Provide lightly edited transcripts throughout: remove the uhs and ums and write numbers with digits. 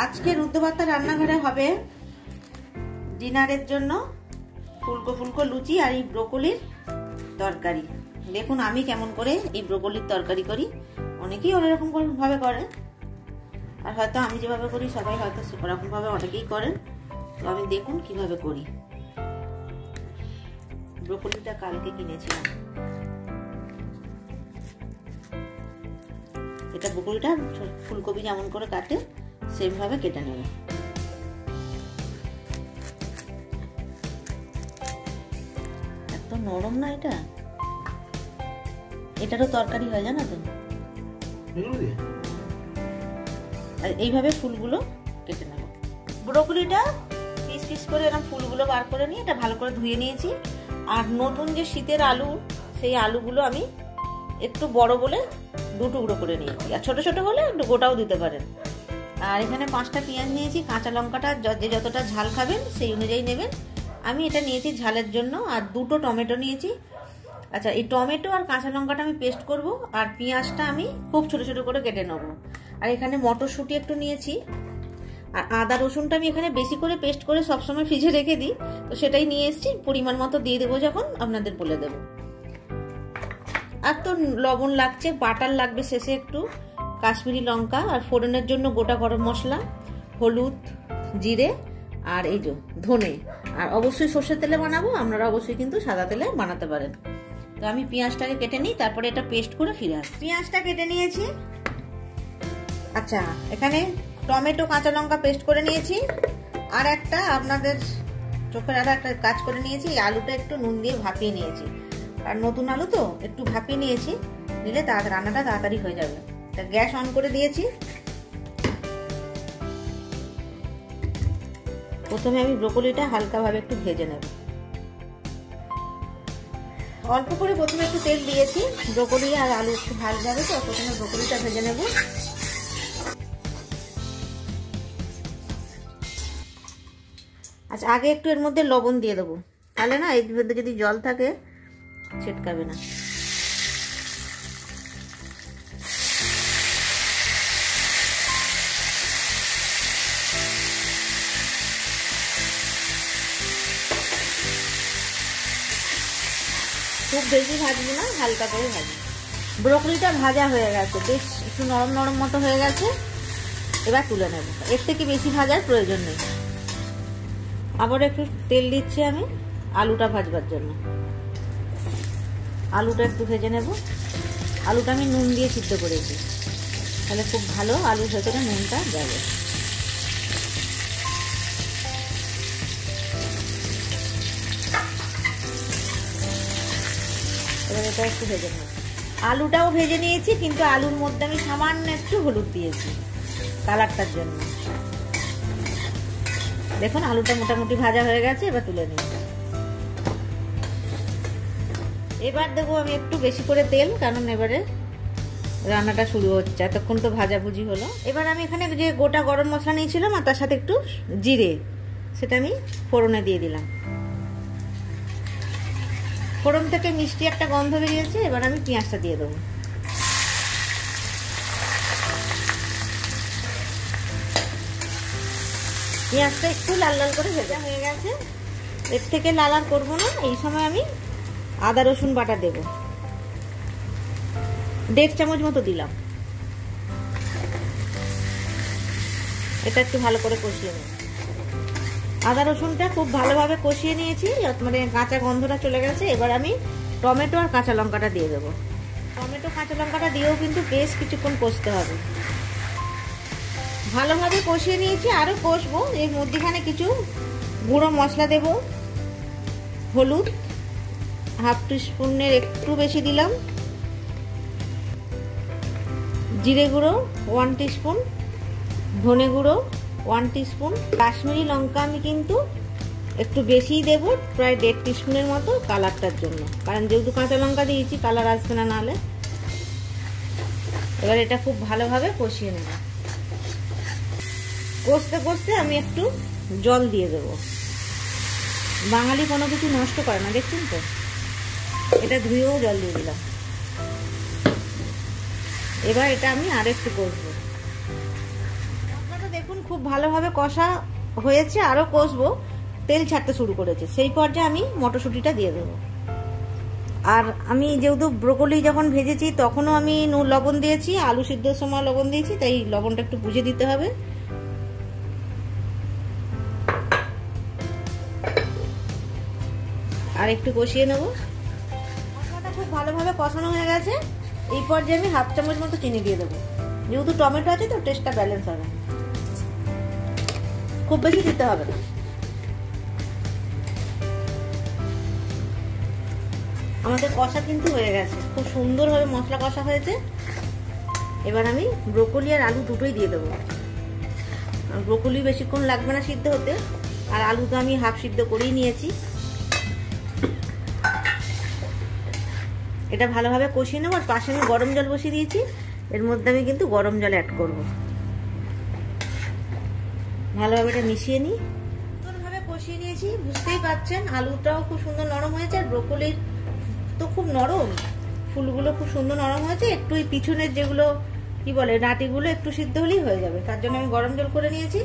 আজকে রুদ্রবার্তা রান্নাঘরে হবে ডিনারের জন্য ফুলকো ফুলকো লুচি আর এই ব্রোকলির তরকারি। দেখুন আমি কেমন করে এই ব্রোকলির তরকারি করি। অনেকেই অন্যরকম ভাবে করেন, আর হয়তো আমি যেভাবে করি সবাই হয়তো সেরকম ভাবে অনেকেই করেন। তো আমি দেখুন কিভাবে করি। ব্রোকলিটা কালকে কিনেছিলাম। এটা ব্রোকলিটা ফুলকপি যেমন করে কাটে সেম ভাবে কেটে নেব। এত নরম না এটা, এটারও তরকারি হয় জানো তো। আর এইভাবে ফুলগুলো কেটে নেব। ব্রোকলিটা পিস পিস করে এরকম ফুলগুলো বার করে নিয়ে এটা ভালো করে ধুয়ে নিয়েছি। আর নতুন যে শীতের আলু, সেই আলুগুলো আমি একটু বড় বলে 2 টুকরো করে নিয়েছি, আর ছোট ছোট হলে একটু গোটাও দিতে পারেন। আর এখানে 5টা পেঁয়াজ নিয়েছি, কাঁচা লঙ্কাটা যে যতটা ঝাল খাবেন সেই অনুযায়ী নেবেন। আমি এটা নিয়েছি ঝালের জন্য। আর 2টো টমেটো নিয়েছি। আচ্ছা, এই টমেটো আর কাঁচা লঙ্কাটা আমি পেস্ট করব, আর পেঁয়াজটা আমি খুব ছোট ছোট করে কেটে নেব। আর এখানে মটরশুঁটি একটু নিয়েছি। আর আদা রসুনটা আমি এখানে বেশি করে পেস্ট করে সবসময় ফ্রিজে রেখে দিই, তো সেটাই নিয়ে এসেছি। পরিমাণ মতো দিয়ে দেবো, যখন আপনাদের বলে দেবো। আর তো লবণ লাগছে, বাটার লাগবে শেষে একটু, কাশ্মীরি লঙ্কা, আর ফোড়নের জন্য গোটা গরম মশলা, হলুদ, জিরে, আর এই যে ধনে। আর অবশ্যই সর্ষের তেলে বানাবো, আপনারা অবশ্যই কিন্তু সাদা তেলে বানাতে পারেন। তো আমি পেঁয়াজটাকে কেটে নিই, তারপরে এটা পেস্ট করে ফিরে আসি। পেঁয়াজটা কেটে নিয়েছি। আচ্ছা, এখানে টমেটো কাঁচা লঙ্কা পেস্ট করে নিয়েছি। আর একটা আপনাদের চোখের আর একটা কাজ করে নিয়েছি, আলুটা একটু নুন দিয়ে ভাপিয়ে নিয়েছি। আর নতুন আলু তো একটু ভাপিয়ে নিয়েছি, নিলে রান্নাটা তাড়াতাড়ি হয়ে যাবে। তা গ্যাস অন করে দিয়েছি। প্রথমে আমি ব্রোকলিটা হালকাভাবে একটু ভেজে নেব। অল্প করে প্রথমে একটু তেল দিয়েছি, ব্রোকলি আর আলু একটু ভাজা যাবে, তো প্রথমে ব্রোকলিটা ভেজে নেব। আচ্ছা, আগে একটু এর মধ্যে লবণ দিয়ে দেবো, তাহলে না এর মধ্যে যদি জল থাকে ছিটকাবে না। খুব বেশি ভাজবো না, হালকা করে ভাজবো। ব্রোকলিটা ভাজা হয়ে গেছে, বেশ একটু নরম নরম মতো হয়ে গেছে। এবার তুলে নেব, এর থেকে বেশি ভাজার প্রয়োজন নেই। আবার একটু তেল দিচ্ছি আমি আলুটা ভাজবার জন্য। আলুটা একটু ভেজে নেব। আলুটা আমি নুন দিয়ে সিদ্ধ করেছি, তাহলে খুব ভালো আলুর ভেতরে নুনটা যাবে। এবার এটা একটু ভেজে নেব। আলুটাও ভেজে নিয়েছি, কিন্তু আলুর মধ্যে আমি সামান্য একটু হলুদ দিয়েছি কালারটার জন্য। দেখুন আলুটা মোটামুটি ভাজা হয়ে গেছে, এবার তুলে নিই। এবার দেবো আমি একটু বেশি করে তেল, কারণ এবারে রান্নাটা শুরু হচ্ছে। এতক্ষণ তো ভাজাভুজি হলো। এবার আমি এখানে যে গোটা গরম মশলা নিয়েছিলাম আর তার সাথে একটু জিরে, সেটা আমি ফোড়নে দিয়ে দিলাম। ফোড়ন থেকে মিষ্টি একটা গন্ধ বেরিয়েছে। এবার আমি পেঁয়াজটা দিয়ে দেবো। পেঁয়াজটা একটু লাল লাল করে ভেজা হয়ে গেছে। এর থেকে লাল আর করবো না। এই সময় আমি আদা রসুন বাটা দেব, 1.5 চামচ মতো দিলাম। এটা একটু ভালো করে কষিয়ে নেব। আদা রসুনটা খুব ভালোভাবে কষিয়ে নিয়েছি, মানে কাঁচা গন্ধটা চলে গেছে। এবার আমি টমেটো আর কাঁচা লঙ্কাটা দিয়ে দেবো। টমেটো কাঁচা লঙ্কাটা দিয়েও কিন্তু বেশ কিছুক্ষণ কষতে হবে। ভালোভাবে কষিয়ে নিয়েছি, আরও কষবো। এর মধ্যেখানে কিছু গুঁড়ো মশলা দেব। হলুদ 1/2 টিস্পুনের একটু বেশি দিলাম, জিরে গুঁড়ো 1 টিস্পুন, ধনে গুঁড়ো 1 টিস্পুন, কাশ্মীরি লঙ্কা আমি কিন্তু একটু বেশিই দেবো, প্রায় 1.5 টিস্পুনের মতো, কালারটার জন্য। কারণ যেহেতু কাঁচা লঙ্কা দিয়েছি, কালার আসবে না নাহলে। এবার এটা খুব ভালোভাবে কষিয়ে নেব। কষতে কষতে আমি একটু জল দিয়ে দেবো। বাঙালি কোনো কিছু নষ্ট করে না, দেখছেন তো। এটা ধুয়েও জল দিয়ে দিলাম। এবার এটা আমি আর একটু কষবো। দেখুন খুব ভালোভাবে কষা হয়েছে, আরো কষবো, তেল ছাড়তে শুরু করেছে, সেই পর্যায়ে আমি মটরশুঁটিটা দিয়ে দেবো। আর আমি যেহেতু ব্রোকলি যখন ভেজেছি তখনও আমি লবণ দিয়েছি, আলু সিদ্ধর সময় লবণ দিয়েছি, তাই লবণটা একটু বুঝে দিতে হবে। আর একটু কষিয়ে নেব। মশলাটা খুব ভালোভাবে কষানো হয়ে গেছে, এই পর্যায়ে আমি 1/2 চামচ মতো চিনি দিয়ে দেবো, যেহেতু টমেটো আছে তো টেস্টটা ব্যালেন্স হবে, খুব বেশি দিতে হবে না। আমাদের কষা কিন্তু হয়ে গেছে, খুব সুন্দরভাবে মশলা কষা হয়েছে। এবার আমি ব্রোকলি আর আলু দুটোই দিয়ে দেবো। ব্রোকলি বেশিক্ষণ লাগবে না সিদ্ধ হতে, আর আলু তো আমি হাফ সিদ্ধ করেই নিয়েছি। এটা ভালোভাবে কষিয়ে নেবো। আর পাশে আমি গরম জল বসিয়ে দিয়েছি, এর মধ্যে আমি কিন্তু গরম জল অ্যাড করব। ভালোভাবে এটা মিশিয়ে নিই। সুন্দরভাবে কষিয়ে নিয়েছি, বুঝতেই পারছেন আলুটাও খুব সুন্দর নরম হয়েছে, আর ব্রোকলির তো খুব নরম, ফুলগুলো খুব সুন্দর নরম হয়েছে। একটু এই পিছনের যেগুলো কি বলে ডাঁটিগুলো একটু সিদ্ধ হলেই হয়ে যাবে, তার জন্য আমি গরম জল করে নিয়েছি।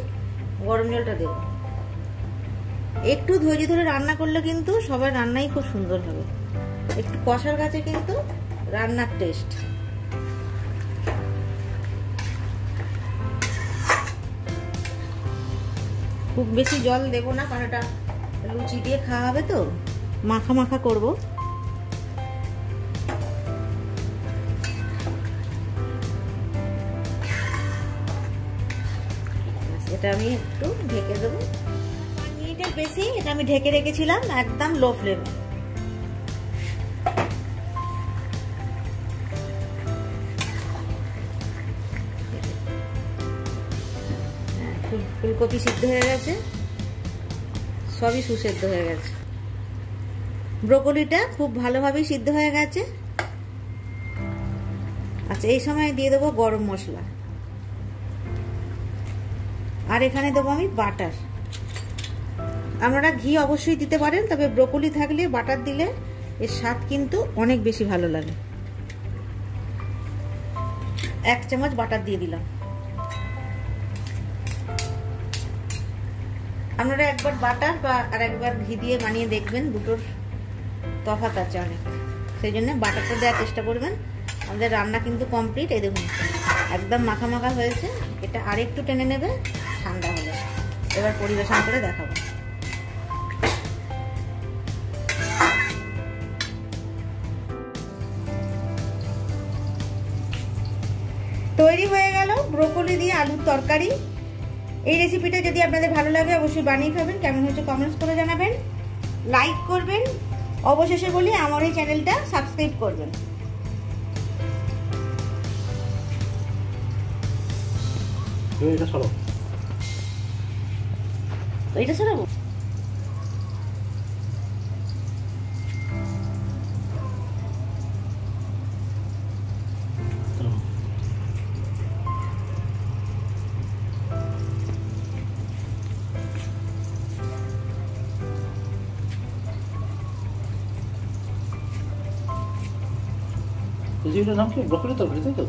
গরম জলটা দেব। একটু ধৈর্য ধরে রান্না করলে কিন্তু সবার রান্নাই খুব সুন্দর হবে। একটু কষার কাছে কিন্তু রান্নার টেস্ট। খুব বেশি জল দেব না, কারণ এটা লুচি দিয়ে খাওয়া হবে তো, মাখা মাখা করব। এটা আমি একটু ঢেকে দেবো। 5 মিনিটের বেশি এটা আমি ঢেকে রেখেছিলাম, একদম লো ফ্লেমে। ফুলকপি সিদ্ধ হয়ে গেছে, সবই সুসেদ্ধ হয়ে গেছে। ব্রোকলিটা খুব ভালোভাবেই সিদ্ধ হয়ে গেছে। আচ্ছা, এই সময় দিয়ে দেবো গরম মশলা, আর এখানে দেবো আমি বাটার। আপনারা ঘি অবশ্যই দিতে পারেন, তবে ব্রোকলি থাকলে বাটার দিলে এর স্বাদ কিন্তু অনেক বেশি ভালো লাগে। 1 চামচ বাটার দিয়ে দিলাম। আপনারা একবার বাটার বা আর একবার ঘি দিয়ে বানিয়ে দেখবেন, দুটোর তফাৎ আছে অনেক, সেই জন্য বাটারটা দেওয়ার চেষ্টা করবেন। আমাদের রান্না কিন্তু কমপ্লিট। এই দেখুন একদম মাখা মাখা হয়েছে, এটা আরেকটু টেনে নেবে ঠান্ডা হলে। এবার পরিবেশন করে দেখাবো। তৈরি হয়ে গেল ব্রোকলি দিয়ে আলুর তরকারি। এই রেসিপিটা যদি আপনাদের ভালো লাগে অবশ্যই বানিয়ে খাবেন। কেমন হয়েছে কমেন্টস করে জানাবেন, লাইক করবেন। অবশেষে বলি আমার এই চ্যানেলটা সাবস্ক্রাইব করবেন। এটা সরাবো। রেসিপিটার নাম কি? ব্রোকলি তরকারি, তাই তো?